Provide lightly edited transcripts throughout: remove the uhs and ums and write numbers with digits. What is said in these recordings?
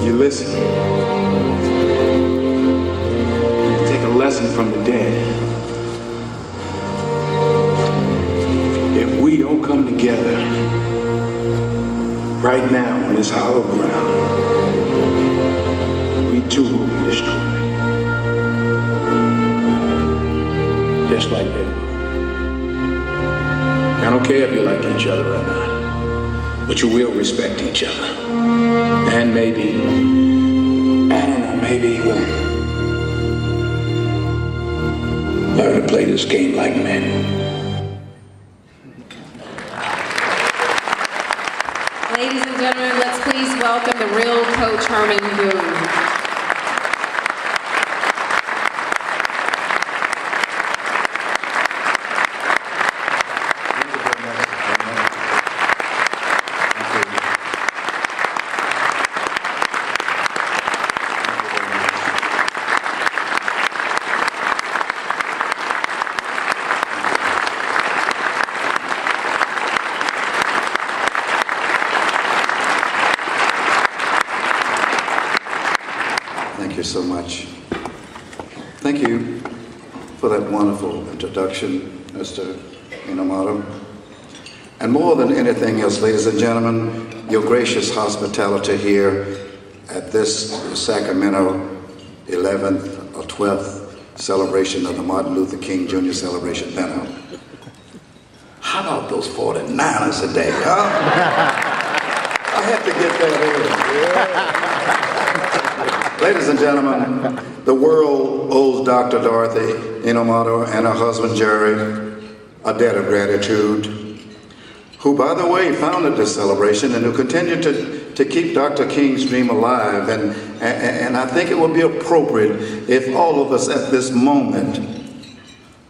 you listen, you take a lesson from the dead. If we don't come together right now on this hollow ground, we too will be destroyed. Just like that. I don't care if you like each other or not, but you will respect each other. And maybe even learn to play this game like men. Ladies and gentlemen, let's please welcome the real Coach Herman Boone. Thank you so much. Thank you for that wonderful introduction, Mr. Inomoto. And more than anything else, ladies and gentlemen, your gracious hospitality here at this Sacramento 11th or 12th celebration of the Martin Luther King Jr. Celebration dinner. How about those 49ers today, huh? I had to get that in. Ladies and gentlemen, the world owes Dr. Dorothy Inomoto and her husband Jerry a debt of gratitude, who, by the way, founded this celebration and who continue to keep Dr. King's dream alive. And I think it would be appropriate if all of us at this moment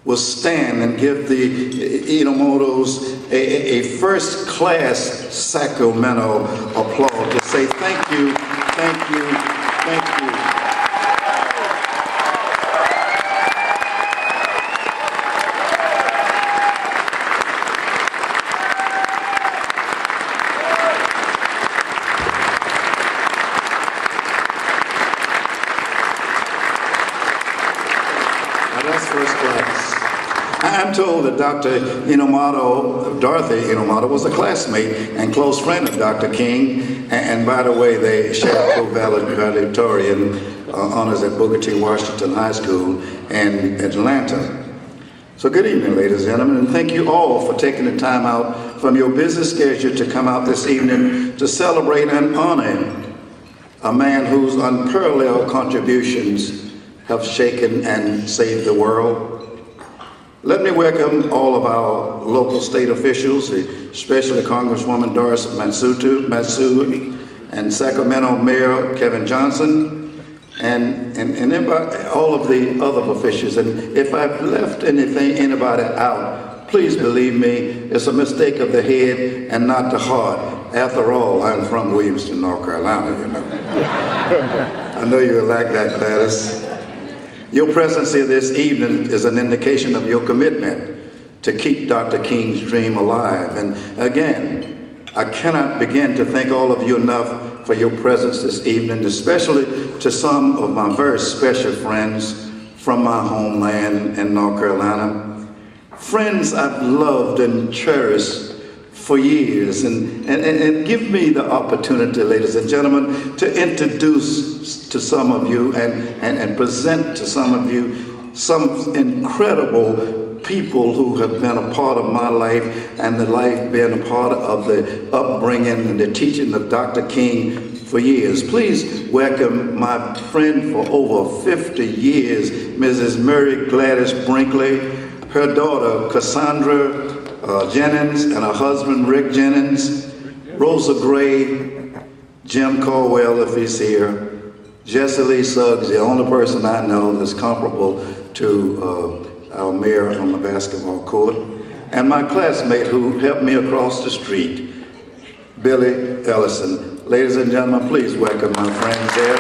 will stand and give the Inomotos a first-class Sacramento applause to say thank you, thank you, thank you. Now that's first class. I'm told that Dr. Inomoto, Dorothy Inomoto, was a classmate and close friend of Dr. King. And by the way, they shared co-valedictorian honors at Booker T. Washington High School in Atlanta. So good evening, ladies and gentlemen, and thank you all for taking the time out from your busy schedule to come out this evening to celebrate and honor a man whose unparalleled contributions have shaken and saved the world. Let me welcome all of our local state officials, especially Congresswoman Doris Matsu and Sacramento Mayor Kevin Johnson, and all of the other officials. And if I've left anybody out, please believe me, it's a mistake of the head and not the heart. After all, I'm from Williamston, North Carolina, you know. I know you like that, Gladys. Your presence here this evening is an indication of your commitment to keep Dr. King's dream alive. And again, I cannot begin to thank all of you enough for your presence this evening, especially to some of my very special friends from my homeland in North Carolina. Friends I've loved and cherished for years, and give me the opportunity, ladies and gentlemen, to introduce to some of you and present to some of you some incredible people who have been a part of my life and the life being a part of the upbringing and the teaching of Dr. King for years. Please welcome my friend for over 50 years, Mrs. Mary Gladys Brinkley, her daughter Cassandra Jennings, and her husband Rick Jennings, Rosa Gray, Jim Caldwell if he's here, Jesse Lee Suggs, the only person I know that's comparable to our mayor on the basketball court, and my classmate who helped me across the street, Billy Ellison. Ladies and gentlemen, please welcome my friends there.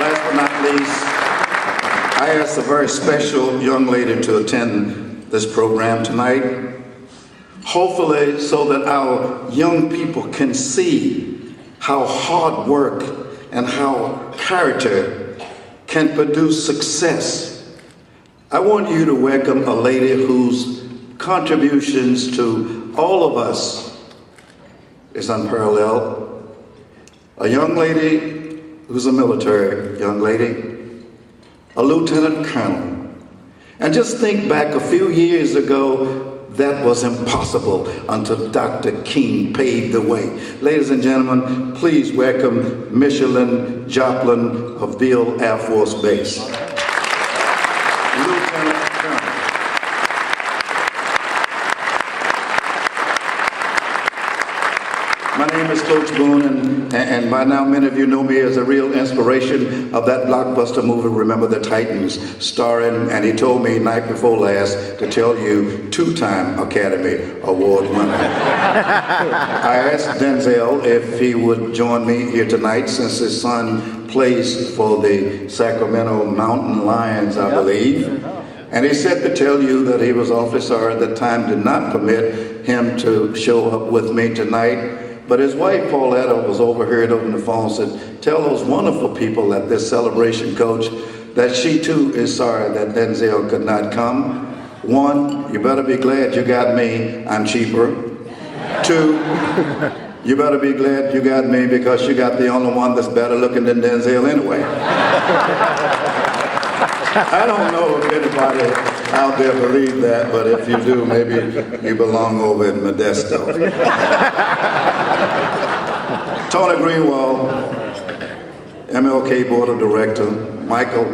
Last but not least, I asked a very special young lady to attend this program tonight. hopefully so that our young people can see how hard work and how character can produce success. I want you to welcome a lady whose contributions to all of us is unparalleled. A young lady who's a military young lady, a lieutenant colonel. And just think back a few years ago, that was impossible until Dr. King paved the way. Ladies and gentlemen, please welcome Michelin Joplin of Beale Air Force Base. Lieutenant Colonel. My name is Coach Boone, and by now many of you know me as a real inspiration of that blockbuster movie, Remember the Titans, starring, and he told me night before last to tell you, two-time Academy Award winner. I asked Denzel if he would join me here tonight since his son plays for the Sacramento Mountain Lions, I believe. And he said to tell you that he was awfully sorry that time did not permit him to show up with me tonight. But his wife, Pauletta, was overheard over the phone, said, tell those wonderful people at this celebration, Coach, that she too is sorry that Denzel could not come. One, you better be glad you got me, I'm cheaper. Two, you better be glad you got me because you got the only one that's better looking than Denzel anyway. I don't know if anybody out there believes that, but if you do, maybe you belong over in Modesto. Tony Greenwald, MLK Board of Director, Michael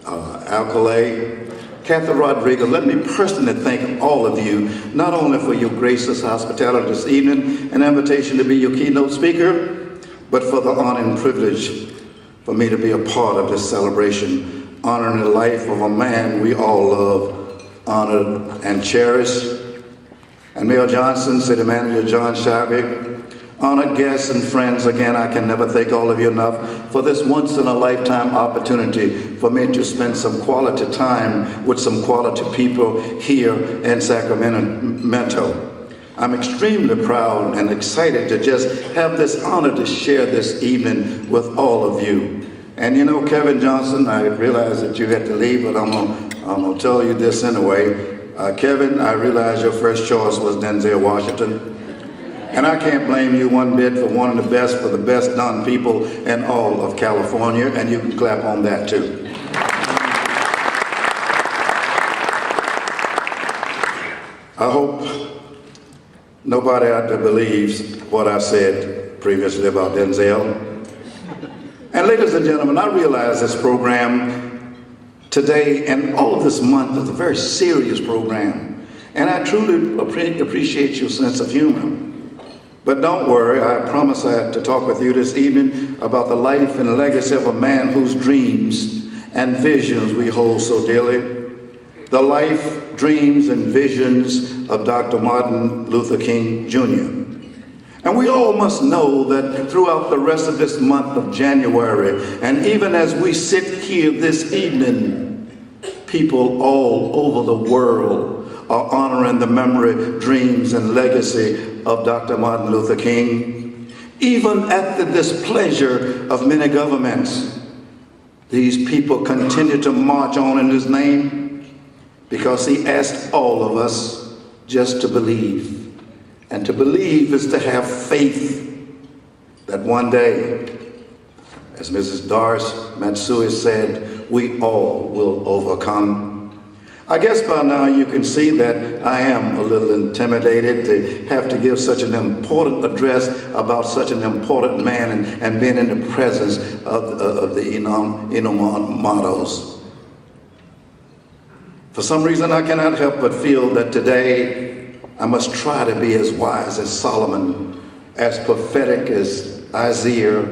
Alcalay, Kathy Rodriguez, let me personally thank all of you, not only for your gracious hospitality this evening, an invitation to be your keynote speaker, but for the honor and privilege for me to be a part of this celebration, honoring the life of a man we all love, honored, and cherish. And Mayor Johnson, City Manager John Shabby, honored guests and friends, again, I can never thank all of you enough for this once-in-a-lifetime opportunity for me to spend some quality time with some quality people here in Sacramento. I'm extremely proud and excited to just have this honor to share this evening with all of you. And you know, Kevin Johnson, I realize that you had to leave, but I'm gonna tell you this anyway. Kevin, I realize your first choice was Denzel Washington. And I can't blame you one bit for wanting the best for the best done people in all of California, and you can clap on that too. I hope nobody out there believes what I said previously about Denzel. And ladies and gentlemen, I realize this program today and all of this month is a very serious program. And I truly appreciate your sense of humor. But don't worry, I promise I have to talk with you this evening about the life and legacy of a man whose dreams and visions we hold so dearly. The life, dreams, and visions of Dr. Martin Luther King Jr. And we all must know that throughout the rest of this month of January, and even as we sit here this evening, people all over the world are honoring the memory, dreams, and legacy of Dr. Martin Luther King. Even at the displeasure of many governments, these people continue to march on in his name because he asked all of us just to believe. And to believe is to have faith that one day, as Mrs. Doris Matsui said, we all will overcome. I guess by now you can see that I am a little intimidated to have to give such an important address about such an important man and being in the presence of the Inomados. For some reason I cannot help but feel that today I must try to be as wise as Solomon, as prophetic as Isaiah,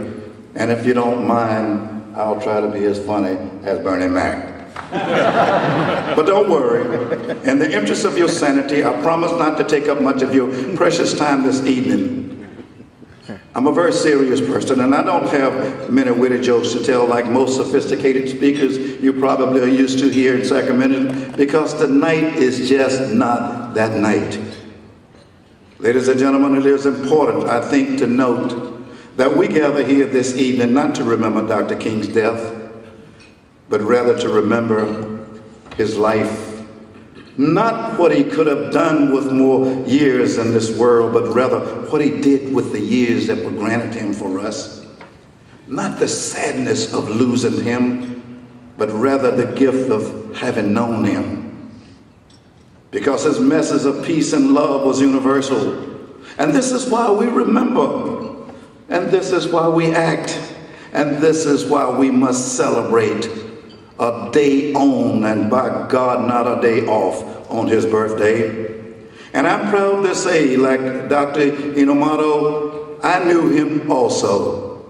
and if you don't mind, I'll try to be as funny as Bernie Mac. But don't worry, in the interest of your sanity, I promise not to take up much of your precious time this evening. I'm a very serious person, and I don't have many witty jokes to tell like most sophisticated speakers you probably are used to here in Sacramento, because the night is just not that night. Ladies and gentlemen, it is important, I think, to note that we gather here this evening not to remember Dr. King's death, but rather to remember his life. Not what he could have done with more years in this world, but rather what he did with the years that were granted him for us. Not the sadness of losing him, but rather the gift of having known him. Because his message of peace and love was universal. And this is why we remember. And this is why we act. And this is why we must celebrate a day on, and by God, not a day off on his birthday. And I'm proud to say, like Dr. Inomato, I knew him also.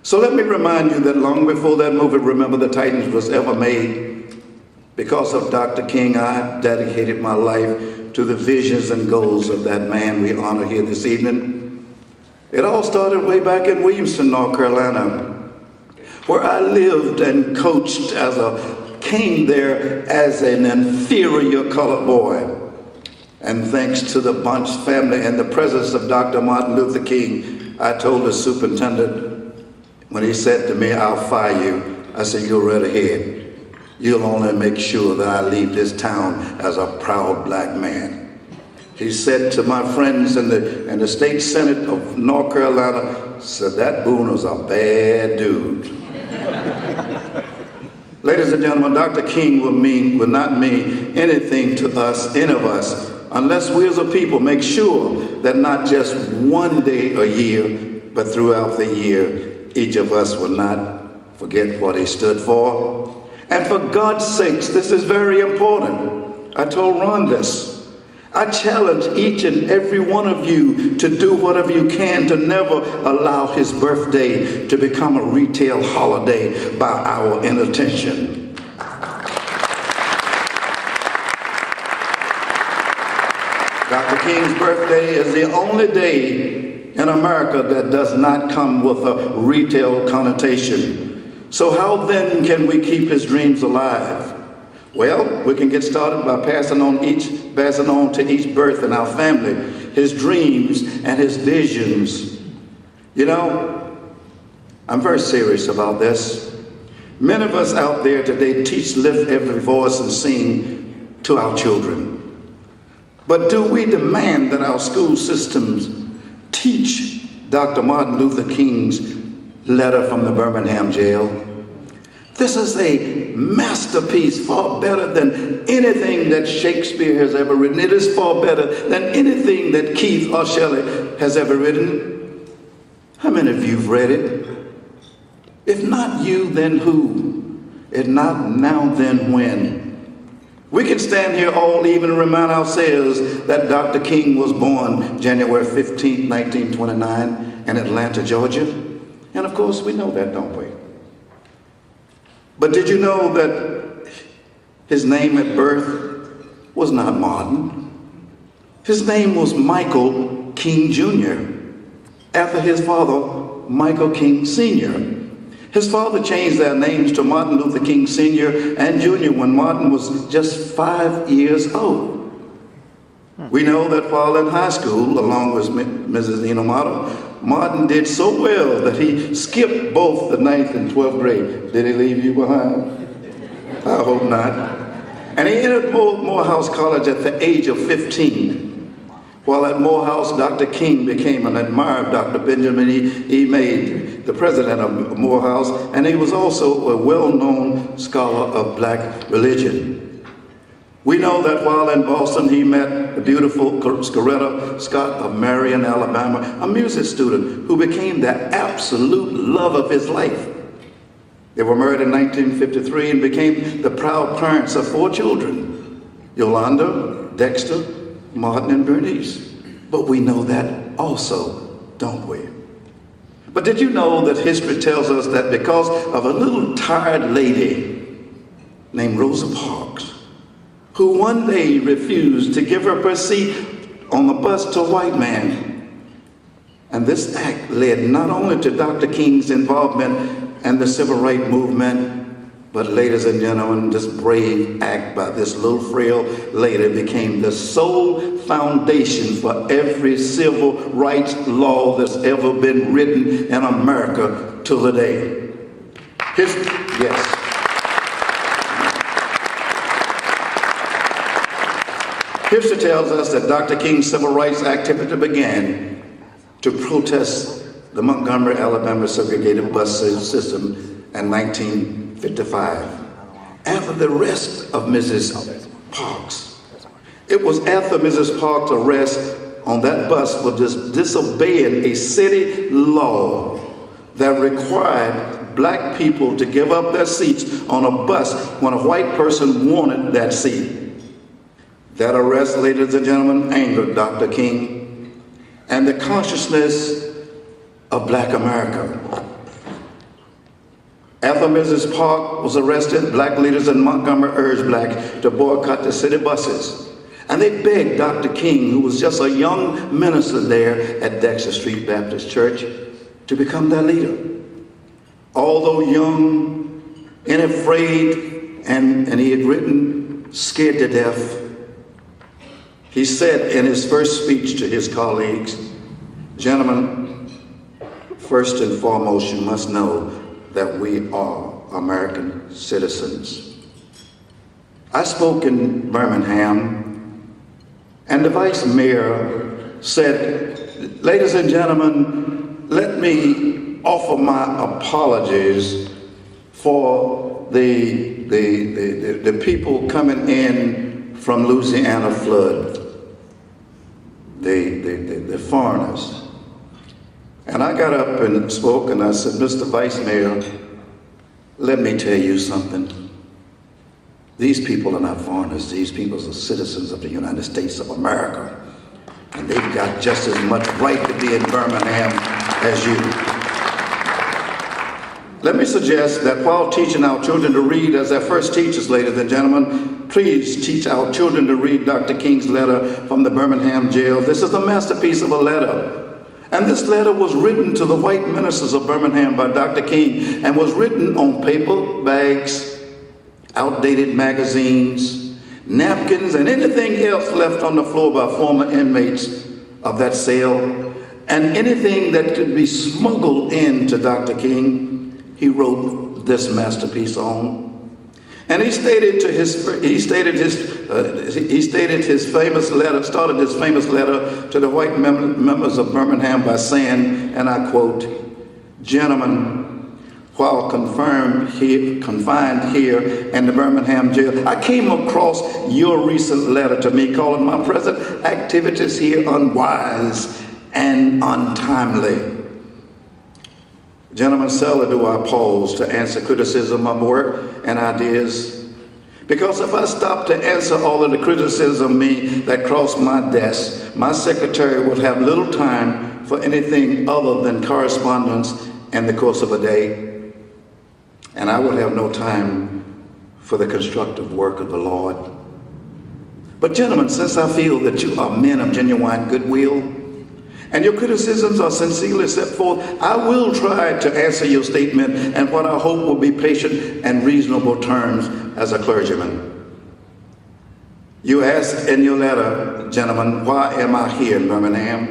So let me remind you that long before that movie, Remember the Titans, was ever made, because of Dr. King, I dedicated my life to the visions and goals of that man we honor here this evening. It all started way back in Williamston, North Carolina, where I lived and coached came there as an inferior colored boy. And thanks to the Bunch family and the presence of Dr. Martin Luther King, I told the superintendent, when he said to me, "I'll fire you," I said, "You're right ahead. You'll only make sure that I leave this town as a proud black man." He said to my friends in the state senate of North Carolina, said, "That Boone was a bad dude." Ladies and gentlemen, Dr. King will not mean anything to us, any of us, unless we as a people make sure that not just one day a year, but throughout the year, each of us will not forget what he stood for. And for God's sakes, this is very important. I told Ron this. I challenge each and every one of you to do whatever you can to never allow his birthday to become a retail holiday by our inattention. Dr. King's birthday is the only day in America that does not come with a retail connotation. So how then can we keep his dreams alive? Well, we can get started by passing on to each birth in our family his dreams and his visions. You know, I'm very serious about this. Many of us out there today teach, lift every voice and sing to our children. But do we demand that our school systems teach Dr. Martin Luther King's letter from the Birmingham jail? This is a masterpiece, far better than anything that Shakespeare has ever written. It is far better than anything that Keith or Shelley has ever written. How many of you have read it? If not you, then who? If not now, then when? We can stand here all evening and remind ourselves that Dr. King was born January 15, 1929 in Atlanta, Georgia. And of course, we know that, don't we? But did you know that his name at birth was not Martin? His name was Michael King Jr., after his father, Michael King Sr. His father changed their names to Martin Luther King Sr. and Jr. when Martin was just 5 years old. We know that while in high school, along with Mrs. Inomato, Martin did so well that he skipped both the 9th and 12th grade. Did he leave you behind? I hope not. And he entered Morehouse College at the age of 15. While at Morehouse, Dr. King became an admirer of Dr. Benjamin E. Mead, the president of Morehouse, and he was also a well-known scholar of black religion. We know that while in Boston, he met the beautiful Coretta Scott of Marion, Alabama, a music student who became the absolute love of his life. They were married in 1953 and became the proud parents of 4 children, Yolanda, Dexter, Martin, and Bernice. But we know that also, don't we? But did you know that history tells us that because of a little tired lady named Rosa Parks, who one day refused to give up her seat on the bus to a white man. And this act led not only to Dr. King's involvement in the civil rights movement, But ladies and gentlemen, this brave act by this little frail lady became the sole foundation for every civil rights law that's ever been written in America to the day. Yes. History tells us that Dr. King's civil rights activity began to protest the Montgomery, Alabama segregated bus system in 1955. After the arrest of Mrs. Parks. It was after Mrs. Parks' arrest on that bus for disobeying a city law that required black people to give up their seats on a bus when a white person wanted that seat. That arrest, ladies and gentlemen, angered Dr. King and the consciousness of black America. After Mrs. Park was arrested, black leaders in Montgomery urged blacks to boycott the city buses. And they begged Dr. King, who was just a young minister there at Dexter Street Baptist Church, to become their leader. Although young and afraid, and he had written Scared to Death, he said in his first speech to his colleagues, "Gentlemen, first and foremost, you must know that we are American citizens." I spoke in Birmingham, and the vice mayor said, "Ladies and gentlemen, let me offer my apologies for the people coming in from Louisiana flood, the foreigners." And I got up and spoke and I said, "Mr. Vice Mayor, let me tell you something. These people are not foreigners. These people are citizens of the United States of America. And they've got just as much right to be in Birmingham as you." Let me suggest that while teaching our children to read as their first teachers, ladies and gentlemen, please teach our children to read Dr. King's letter from the Birmingham jail. This is a masterpiece of a letter. And this letter was written to the white ministers of Birmingham by Dr. King and was written on paper bags, outdated magazines, napkins, and anything else left on the floor by former inmates of that cell, and anything that could be smuggled into Dr. King, he wrote this masterpiece on. And he stated his famous letter, started his famous letter to the white members of Birmingham by saying, and I quote, "Gentlemen, while confined here in the Birmingham jail, I came across your recent letter to me calling my present activities here unwise and untimely. Gentlemen, seldom do I pause to answer criticism of work and ideas, because if I stop to answer all of the criticism of me that cross my desk, my secretary would have little time for anything other than correspondence in the course of a day, and I would have no time for the constructive work of the Lord. But gentlemen, since I feel that you are men of genuine goodwill, and your criticisms are sincerely set forth, I will try to answer your statement and what I hope will be patient and reasonable terms as a clergyman. You asked in your letter, gentlemen, why am I here in Birmingham?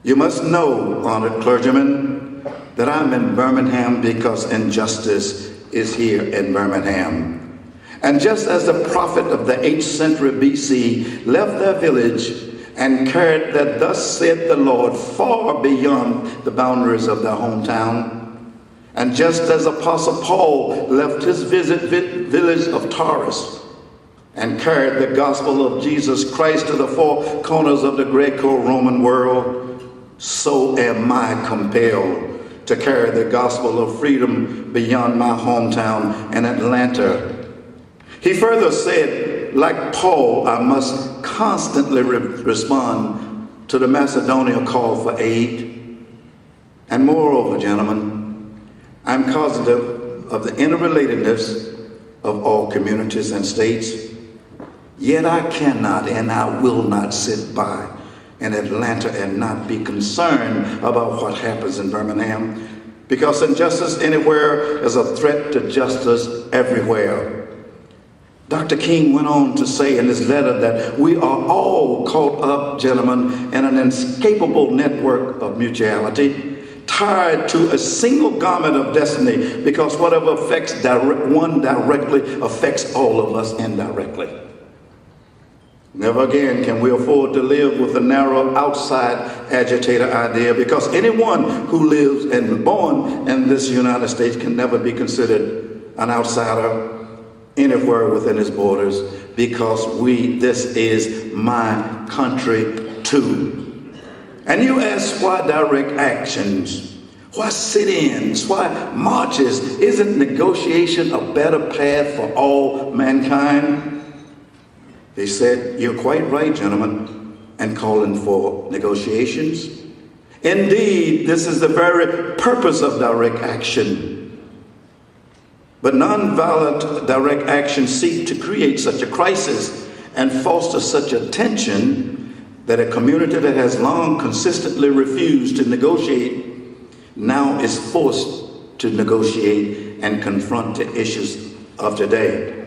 You must know, honored clergymen, that I'm in Birmingham because injustice is here in Birmingham. And just as the prophet of the 8th century BC left their village and carried that thus said the Lord far beyond the boundaries of their hometown. And just as Apostle Paul left his village of Taurus and carried the gospel of Jesus Christ to the four corners of the Greco-Roman world, so am I compelled to carry the gospel of freedom beyond my hometown in Atlanta. He further said, like Paul, I must constantly respond to the Macedonian call for aid. And moreover, gentlemen, I'm cognizant of the interrelatedness of all communities and states. Yet I cannot and I will not sit by in Atlanta and not be concerned about what happens in Birmingham. because injustice anywhere is a threat to justice everywhere. Dr. King went on to say in his letter that we are all caught up, gentlemen, in an inescapable network of mutuality, tied to a single garment of destiny, because whatever affects one directly affects all of us indirectly. Never again can we afford to live with a narrow outside agitator idea, because anyone who lives and born in this United States can never be considered an outsider anywhere within its borders, because this is my country too. And you ask, why direct actions? Why sit-ins? Why marches? Isn't negotiation a better path for all mankind? He said, you're quite right, gentlemen, in calling for negotiations. Indeed, this is the very purpose of direct action. But nonviolent direct action seek to create such a crisis and foster such a tension that a community that has long consistently refused to negotiate now is forced to negotiate and confront the issues of today.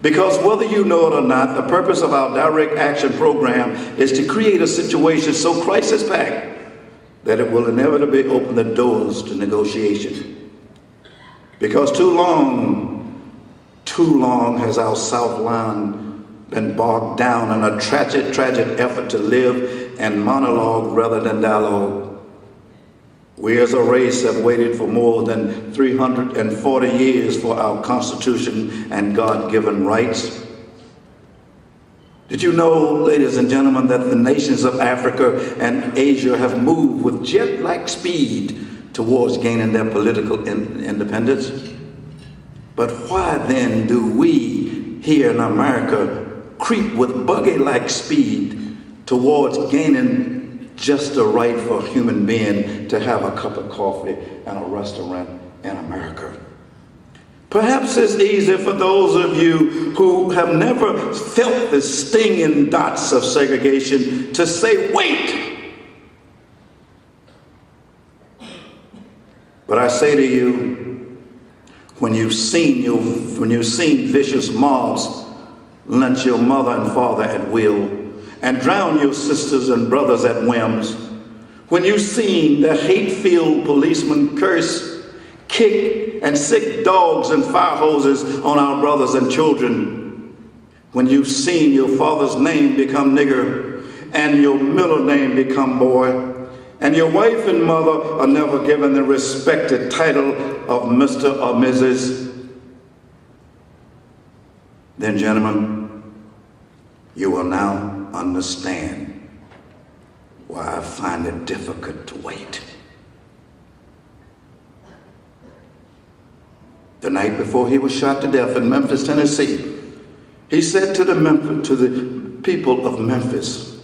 Because whether you know it or not, the purpose of our direct action program is to create a situation so crisis-packed that it will inevitably open the doors to negotiation. Because too long has our South line been bogged down in a tragic effort to live in monologue rather than dialogue. We as a race have waited for more than 340 years for our Constitution and God-given rights. Did you know, ladies and gentlemen, that the nations of Africa and Asia have moved with jet-like speed towards gaining their political independence? But why then do we here in America creep with buggy-like speed towards gaining just the right for a human being to have a cup of coffee in a restaurant in America? Perhaps it's easy for those of you who have never felt the stinging dots of segregation to say, wait. But I say to you, when you've seen vicious mobs lynch your mother and father at will, and drown your sisters and brothers at whims, when you've seen the hate-filled policemen curse, kick, and sick dogs and fire hoses on our brothers and children, when you've seen your father's name become nigger and your middle name become boy, and your wife and mother are never given the respected title of Mr. or Mrs., then, gentlemen, you will now understand why I find it difficult to wait. The night before he was shot to death in Memphis, Tennessee, he said to the people of Memphis,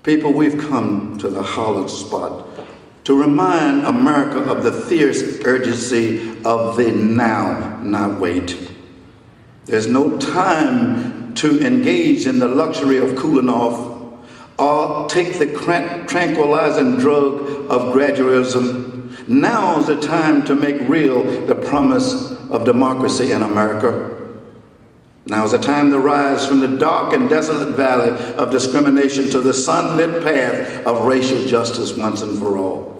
people, we've come to the hallowed spot to remind America of the fierce urgency of the now, not wait. There's no time to engage in the luxury of cooling off or take the tranquilizing drug of gradualism. Now is the time to make real the promise of democracy in America. Now is the time to rise from the dark and desolate valley of discrimination to the sunlit path of racial justice once and for all.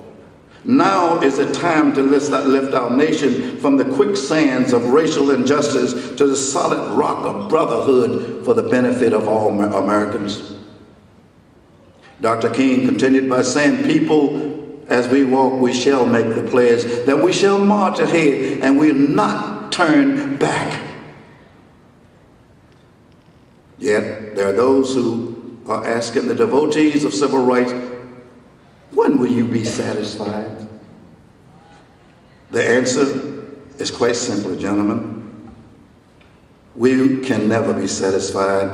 Now is the time to lift our nation from the quicksands of racial injustice to the solid rock of brotherhood for the benefit of all Americans. Dr. King continued by saying, people, as we walk, we shall make the pledge that we shall march ahead and we'll not turn back. Yet there are those who are asking the devotees of civil rights, when will you be satisfied? The answer is quite simple, gentlemen. We can never be satisfied.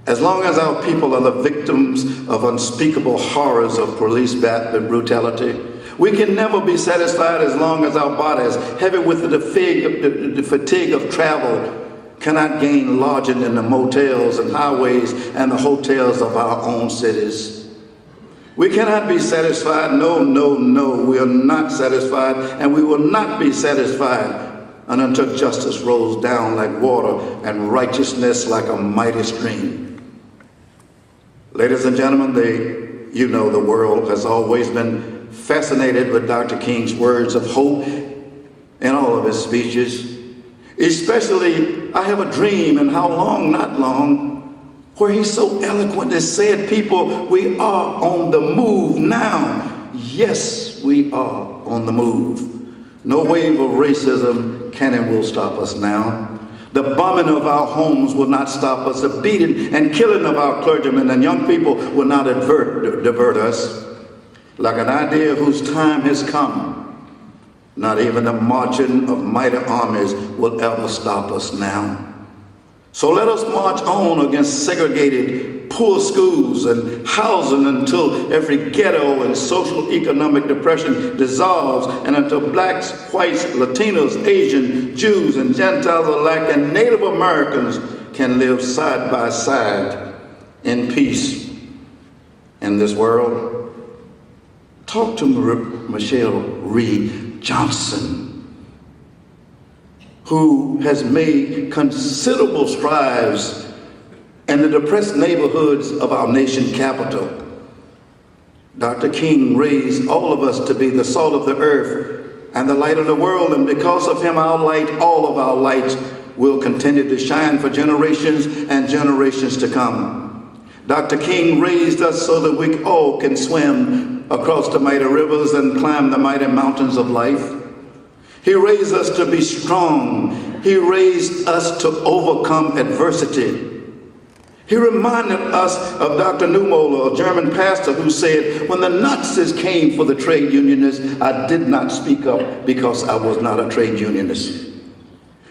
As long as our people are the victims of unspeakable horrors of police brutality, we can never be satisfied as long as our bodies, heavy with the fatigue of travel, cannot gain lodging in the motels and highways and the hotels of our own cities. We cannot be satisfied. No, no, no. We are not satisfied, and we will not be satisfied until justice rolls down like water and righteousness like a mighty stream. Ladies and gentlemen, the world has always been fascinated with Dr. King's words of hope in all of his speeches. Especially, I have a dream, and how long, not long, where he so eloquently said, people, we are on the move now. Yes, we are on the move. No wave of racism can and will stop us now. The bombing of our homes will not stop us. The beating and killing of our clergymen and young people will not divert us. Like an idea whose time has come, not even the marching of mighty armies will ever stop us now. So let us march on against segregated, poor schools and housing until every ghetto and social economic depression dissolves, and until blacks, whites, Latinos, Asians, Jews, and Gentiles alike, and Native Americans can live side by side in peace in this world. Talk to Michelle Reed Johnson, who has made considerable strides in the depressed neighborhoods of our nation capital. Dr. King raised all of us to be the salt of the earth and the light of the world, and because of him, our light, all of our lights, will continue to shine for generations and generations to come. Dr. King raised us so that we all can swim across the mighty rivers and climb the mighty mountains of life. He raised us to be strong. He raised us to overcome adversity. He reminded us of Dr. Neumoller, a German pastor, who said, when the Nazis came for the trade unionists, I did not speak up because I was not a trade unionist.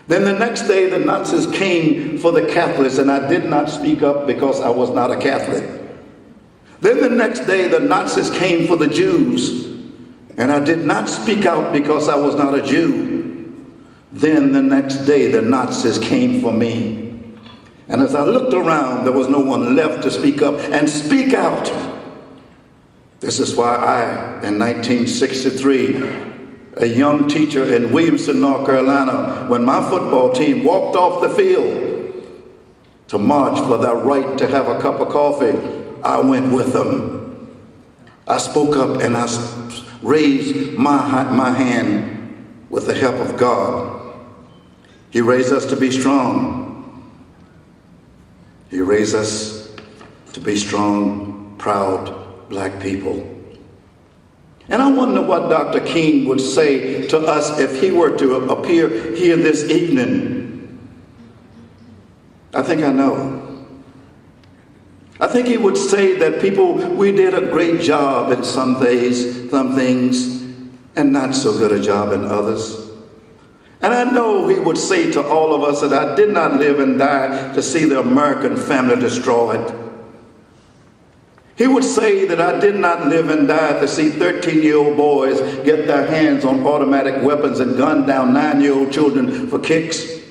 Then the next day, the Nazis came for the Catholics, and I did not speak up because I was not a Catholic. Then the next day, the Nazis came for the Jews, and I did not speak out because I was not a Jew. Then the next day, the Nazis came for me. And as I looked around, there was no one left to speak up and speak out. This is why I, in 1963, a young teacher in Williamson, North Carolina, when my football team walked off the field to march for their right to have a cup of coffee, I went with them. I spoke up and I raised my hand with the help of God. He raised us to be strong. He raised us to be strong, proud black people. And I wonder what Dr. King would say to us if he were to appear here this evening. I think I know. I think he would say that people, we did a great job in some things, and not so good a job in others. And I know he would say to all of us that I did not live and die to see the American family destroyed. He would say that I did not live and die to see 13-year-old boys get their hands on automatic weapons and gun down 9-year-old children for kicks.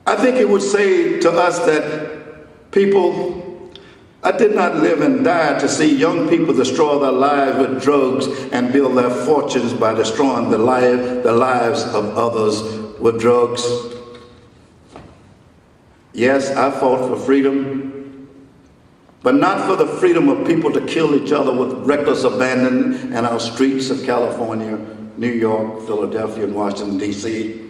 I think he would say to us that people, I did not live and die to see young people destroy their lives with drugs and build their fortunes by destroying the lives of others with drugs. Yes, I fought for freedom, but not for the freedom of people to kill each other with reckless abandon in our streets of California, New York, Philadelphia, and Washington, D.C.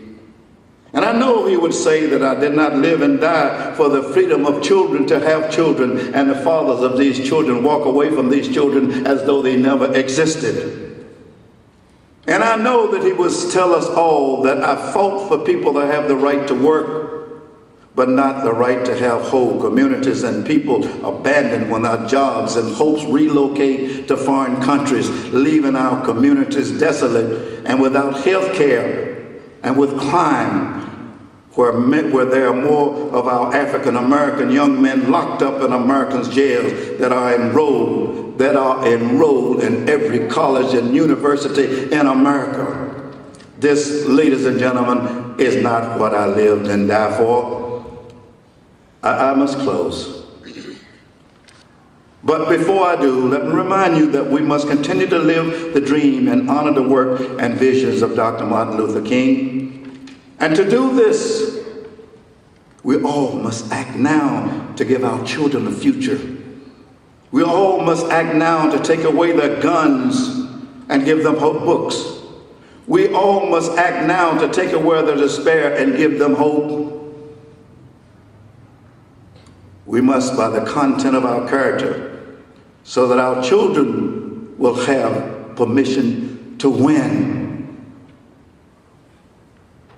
And I know he would say that I did not live and die for the freedom of children to have children and the fathers of these children walk away from these children as though they never existed. And I know that he would tell us all that I fought for people that have the right to work, but not the right to have whole communities and people abandoned without jobs and hopes relocate to foreign countries, leaving our communities desolate and without health care and with crime, where there are more of our African American young men locked up in Americans' jails that are enrolled in every college and university in America. This, ladies and gentlemen, is not what I lived and died for. I must close But before I do, let me remind you that we must continue to live the dream and honor the work and visions of Dr. Martin Luther King. And to do this, we all must act now to give our children a future. We all must act now to take away their guns and give them books. We all must act now to take away their despair and give them hope. We must, by the content of our character, so that our children will have permission to win.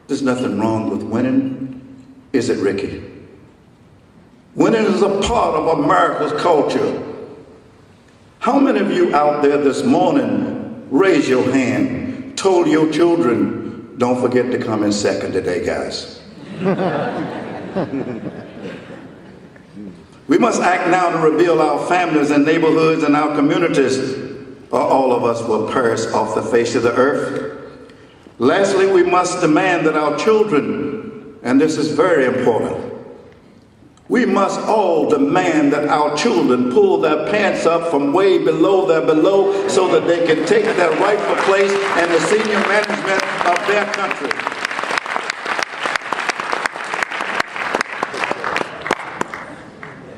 There's nothing wrong with winning, is it, Ricky? Winning is a part of America's culture. How many of you out there this morning, raise your hand, told your children, don't forget to come in second today, guys? We must act now to reveal our families and neighborhoods and our communities, or all of us will perish off the face of the earth. Lastly, we must demand that our children, and this is very important, we must all demand that our children pull their pants up from way below their below so that they can take their rightful place in the senior management of their country.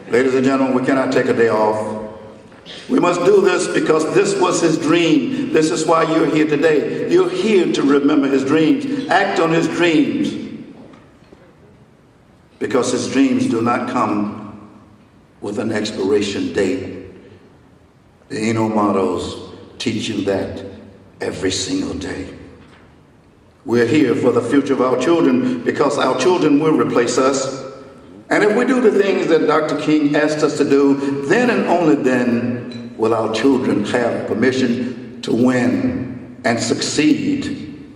Ladies and gentlemen, we cannot take a day off. We must do this because this was his dream. This is why you're here today. You're here to remember his dreams. Act on his dreams. Because his dreams do not come with an expiration date. The mottos teach you that every single day. We're here for the future of our children because our children will replace us. And if we do the things that Dr. King asked us to do, then and only then will our children have permission to win and succeed.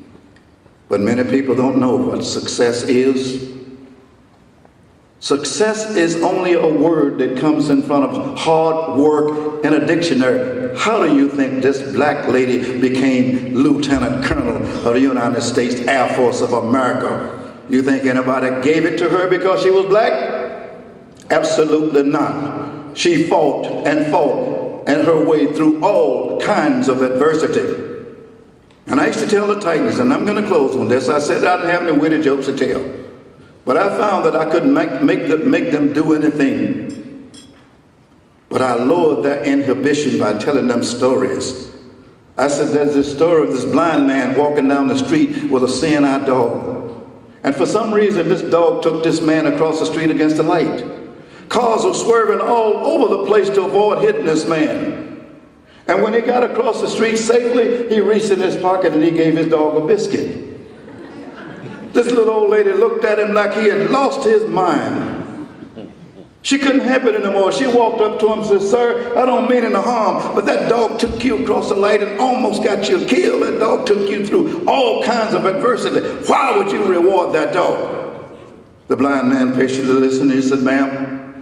But many people don't know what success is. Success is only a word that comes in front of hard work in a dictionary. How do you think this black lady became Lieutenant Colonel of the United States Air Force of America? You think anybody gave it to her because she was black? Absolutely not. She fought and her way through all kinds of adversity. And I used to tell the Titans, and I'm going to close on this, I said I didn't have any witty jokes to tell. But I found that I couldn't make them do anything. But I lowered their inhibition by telling them stories. I said, there's this story of this blind man walking down the street with a seeing eye dog. And for some reason, this dog took this man across the street against the light. Cars were swerving all over the place to avoid hitting this man. And when he got across the street safely, he reached in his pocket and he gave his dog a biscuit. This little old lady looked at him like he had lost his mind. She couldn't help it anymore. She walked up to him and said, "Sir, I don't mean any harm, but that dog took you across the light and almost got you killed. That dog took you through all kinds of adversity. Why would you reward that dog?" The blind man patiently listened. He said, "Ma'am,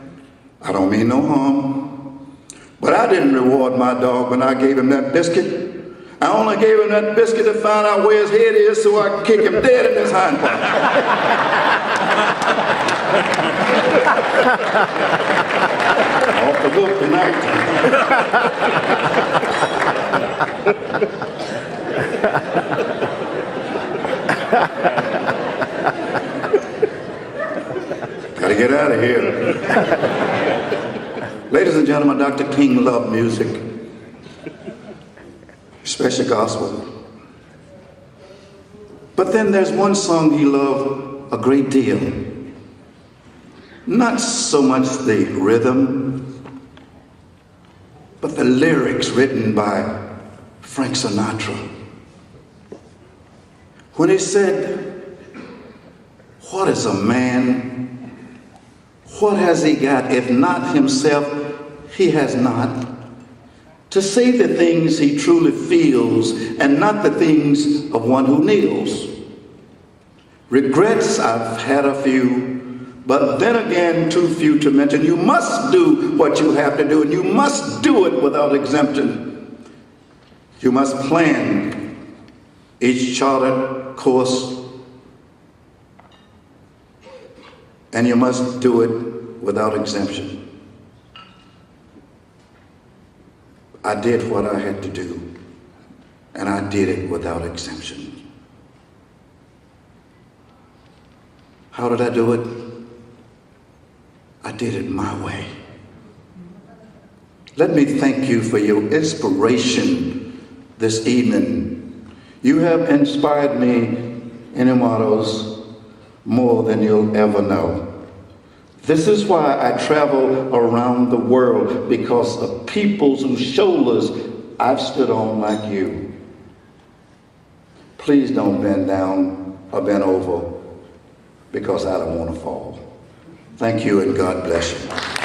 I don't mean no harm, but I didn't reward my dog when I gave him that biscuit. I only gave him that biscuit to find out where his head is so I could kick him dead in his hind part." Off the book tonight. Gotta get out of here. Ladies and gentlemen, Dr. King loved music, especially gospel. But then there's one song he loved a great deal. Not so much the rhythm, but the lyrics written by Frank Sinatra. When he said, "What is a man? What has he got? If not himself, he has not. To say the things he truly feels and not the things of one who kneels. Regrets, I've had a few, but then again, too few to mention. You must do what you have to do, and you must do it without exemption. You must plan each charted course, and you must do it without exemption." I did what I had to do, and I did it without exemption. How did I do it? I did it my way. Let me thank you for your inspiration this evening. You have inspired me, Inamotos, more than you'll ever know. This is why I travel around the world, because of people whose shoulders I've stood on like you. Please don't bend down or bend over, because I don't want to fall. Thank you, and God bless you.